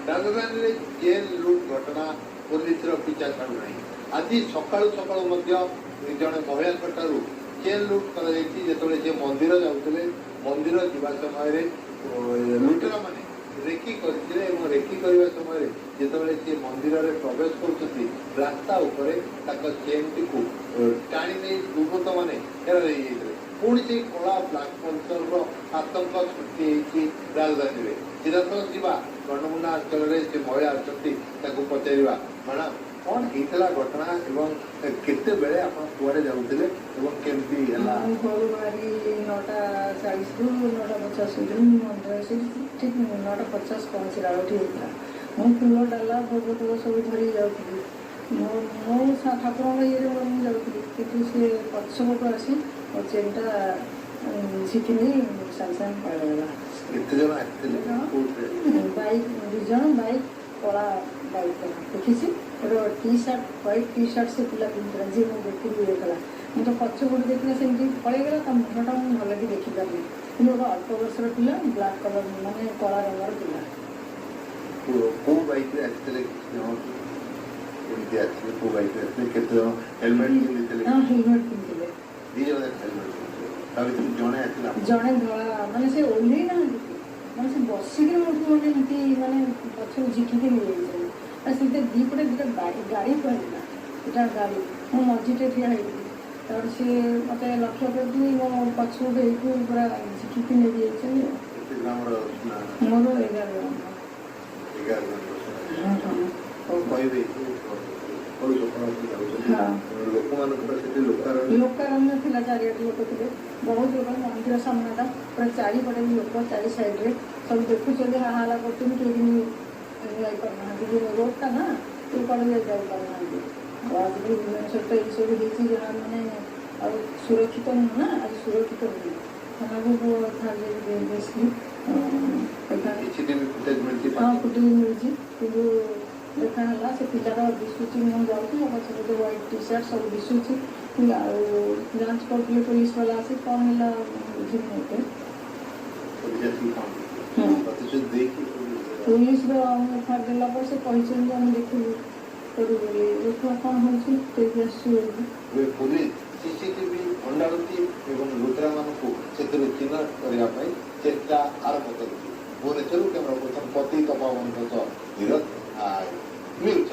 राजधानी जेल लुट घटना पुलिस पिछा छाड़ू ना आज सका जड़े महिला जेल लुट कर मंदिर जाते मंदिर जावा समय लुटेरा मैंने रेकी करते रेकी करने समय जो मंदिर में प्रवेश कर रास्ता चेन टी टाणी नहीं दुर्बृत्त मैंने हेराई पुणी से कला ब्लाक मंचल आतंक सृष्टि राजधानी में सीधासल जा गंडमुना अंचल से महिला अच्छा पचार मैडम कौन होता घटना एवं केते बेले आप कुआड़े जाऊे केमती घर बाहरी 9:40 रु 9:50 मंदिर ठीक 9:50 पहुँचला होता मुझे फुल डाला भोग फुल सब धरी जाऊँगी मो ठाकुर ये जाऊँगी कि सी पछपटू आसी मो चेनटा झिकी नहीं सागे सागे पड़ेगा बैक 2 जन बैक कला बैक देखी T shirt white T shirt से पिला पिंधला जी मुझे देखी देखला मुझे तो पछपट देखला से पलैगला ता मुखटा मुझे भल कि देखिपारे कि अल्प वर्षर पिला ब्लाक कलर माने कला रंगर पिला जड़े धला माने से ओल्हे ना माने से बसिक माने पछ झिकी सीधे दीपटे दुटा गाड़ी पड़ा यहाँ गाड़ी मो मझीटे ठिया होती सी मत लक्ष्य करती मो पछपटे पूरा झिकी नहीं मोर 11 लोकारण्य थी चारिट लोक थे बहुत लोग मंदिर सामनाटा पूरा चारिपटे भी लोक 4 साइड्रे सब देखुं हाला कर रोडटा ना तू कड़े जाना आज भी भुवनेश्वर तो ये सब जहाँ मैंने सुरक्षित नुह ना आज सुरक्षित नुह थाना को हाँ फुटेज मिली कि देखा से पिलार दिशुची मुझे जाऊँ पछे व्हाइट टी सार्ट सब दिशुची जांच करते पुलिस वाला आसी कौन है बुझे पुलिस एफआईआर देला पर से कहते देखू करू देखा कौन हो पुलिस सीसीटीवी भंडारुती एवं लुटेरा मानू चिन्ह करने चेष्टा आरंभ कर भुवनेश्वर कैमरा पर्सन पति तपावन धीरज न्यूज।